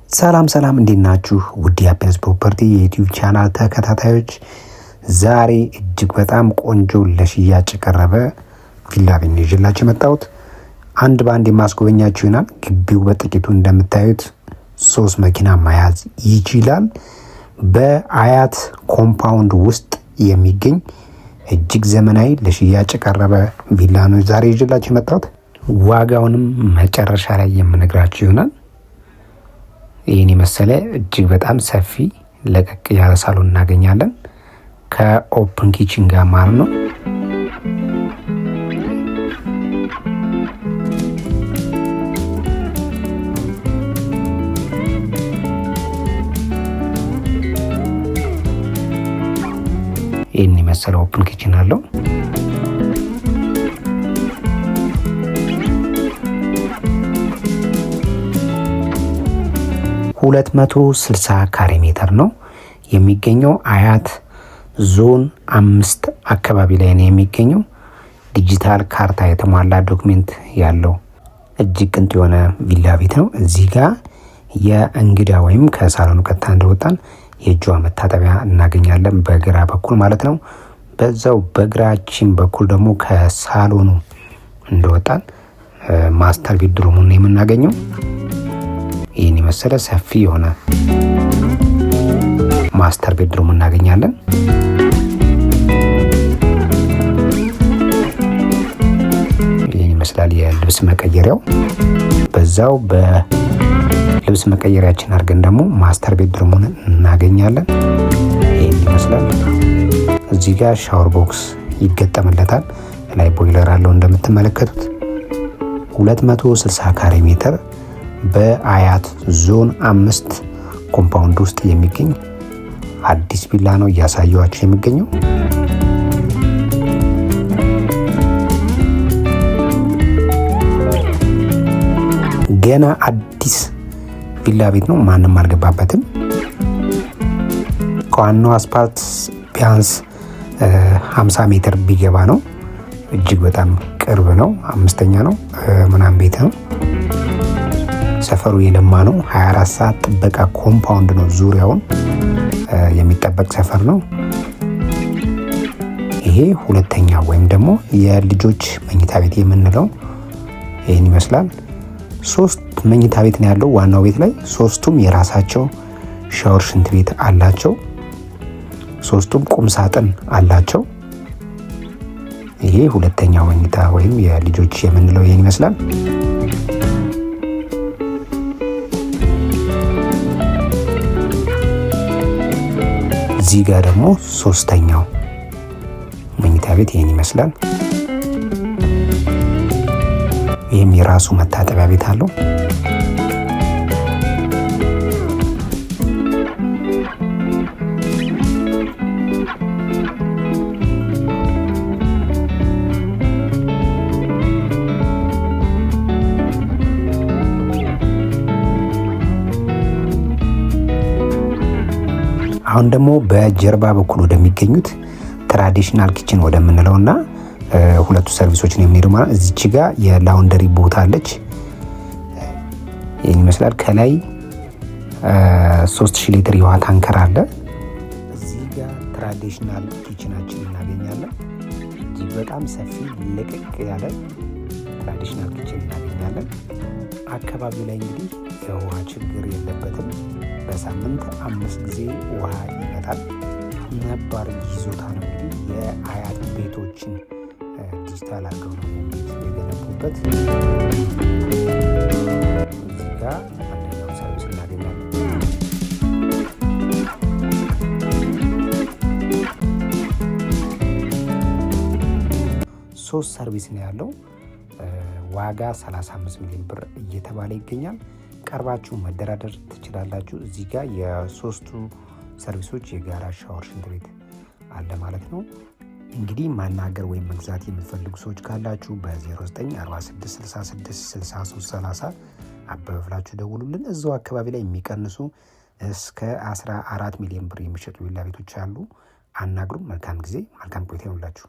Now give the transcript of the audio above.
ሰላም እንዴት ናችሁ? ውድ የአፒነስ ፕሮፐርቲ የዩቲዩብ ቻናል ተከታታዮች፣ ዛሬ እጅግ በጣም ቆንጆ ለሽያጭ የቀረበ ቪላ ቤት ነው ይዤላችሁ የመጣሁት። አንድ በአንድ የማስጎበኛችሁ ይሆናል። ግቢው በጥቂቱ እንደምታዩት 3 መኪና መያዝ ይችላል። በአያት ኮምፓውንድ ውስጥ የሚገኝ እጅግ ዘመናዊ ለሽያጭ የቀረበ ቪላ ነው ዛሬ ይዤላችሁ የመጣሁት። ዋጋውንም መጨረሻ ላይ የምነግራችሁ ይሆናል። ይህን የመሰለ እጅግ በጣም ሰፊ ለቀቅ ያለ ሳሎን እናገኛለን ከኦፕን ኪችን ጋር ማለት ነው። ይህን የመሰለ ኦፕን ኪችን አለው። ሁለት 160 ካሬ ሜትር ነው የሚገኘው። አያት ዞን 5 አካባቢ ላይ ነው የሚገኘው። ዲጂታል ካርታ የተሟላ ዶክሜንት ያለው እጅግ ቅንጡ የሆነ ቪላ ቤት ነው። እዚህ ጋር የእንግዳ ወይም ከሳሎኑ ቀጥታ እንደወጣን የእጇ መታጠቢያ እናገኛለን በግራ በኩል ማለት ነው። በዛው በግራችን በኩል ደግሞ ከሳሎኑ እንደወጣን ማስተር ቤድሩሙን ነው የምናገኘው። ይህን የመሰለ ሰፊ የሆነ ማስተር ቤድሩም እናገኛለን። ይህን ይመስላል የልብስ መቀየሪያው። በዛው በልብስ መቀየሪያችን አድርገን ደግሞ ማስተር ቤድሩሙን እናገኛለን። ይህን ይመስላል። እዚህ ጋር ሻወር ቦክስ ይገጠምለታል። ላይ ቦይለር አለው እንደምትመለከቱት። 260 ካሬ ሜትር በአያት ዞን 5 ኮምፓውንድ ውስጥ የሚገኝ አዲስ ቪላ ነው እያሳየኋችሁ የሚገኘው። ገና አዲስ ቪላ ቤት ነው፣ ማንም አልገባበትም። ከዋናው አስፓልት ቢያንስ 50 ሜትር ቢገባ ነው። እጅግ በጣም ቅርብ ነው። 5ኛ ነው ምናምን ቤት ነው። ሰፈሩ የለማ ነው። 24 ሰዓት ጥበቃ ኮምፓውንድ ነው። ዙሪያውን የሚጠበቅ ሰፈር ነው። ይሄ ሁለተኛ ወይም ደግሞ የልጆች መኝታ ቤት የምንለው ይህን ይመስላል። 3 መኝታ ቤት ነው ያለው ዋናው ቤት ላይ። 3ቱም የራሳቸው ሻወር፣ ሽንት ቤት አላቸው። 3ቱም ቁም ሳጥን አላቸው። ይሄ ሁለተኛው መኝታ ወይም የልጆች የምንለው ይህን ይመስላል። እዚህ ጋር ደግሞ 3ኛው መኝታ ቤት ይህን ይመስላል። ይህም የራሱ መታጠቢያ ቤት አለው። አሁን ደግሞ በጀርባ በኩል ወደሚገኙት ትራዲሽናል ኪችን ወደምንለውና ሁለቱ ሰርቪሶች ነው የምንሄደው ማለት። እዚች ጋር የላውንደሪ ቦታ አለች። ይህን ይመስላል። ከላይ 3000 ሊትር የውሃ ታንከር አለ። እዚህ ጋር ትራዲሽናል ኪችናችን እናገኛለን። እጅግ በጣም ሰፊ ለቀቅ ያለ ትራዲሽናል ኪችን እናገኛለን። አካባቢው ላይ እንግዲህ የውሃ ችግር የለበትም። በሳምንት 5 ጊዜ ውሃ ይመጣል። ነባር ይዞታ ነው እንግዲህ የአያት ቤቶችን ዲጂታል አድርገው ነው ቤት የገነቡበት። እዚህ ጋር አንደኛው ሰርቪስ እናገኛለን። ሶስት ሰርቪስ ነው ያለው። ዋጋ 35 ሚሊዮን ብር እየተባለ ይገኛል። ቀርባችሁ መደራደር ትችላላችሁ። እዚህ ጋር የ3ቱ ሰርቪሶች የጋራ ሻወር፣ ሽንት ቤት አለ ማለት ነው። እንግዲህ ማናገር ወይም መግዛት የምትፈልጉ ሰዎች ካላችሁ በ0946666330 አበበ ብላችሁ ደውሉልን። እዛው አካባቢ ላይ የሚቀንሱ እስከ 14 ሚሊዮን ብር የሚሸጡ ቪላ ቤቶች አሉ። አናግሩም። መልካም ጊዜ፣ መልካም ቆይታ ይሁንላችሁ።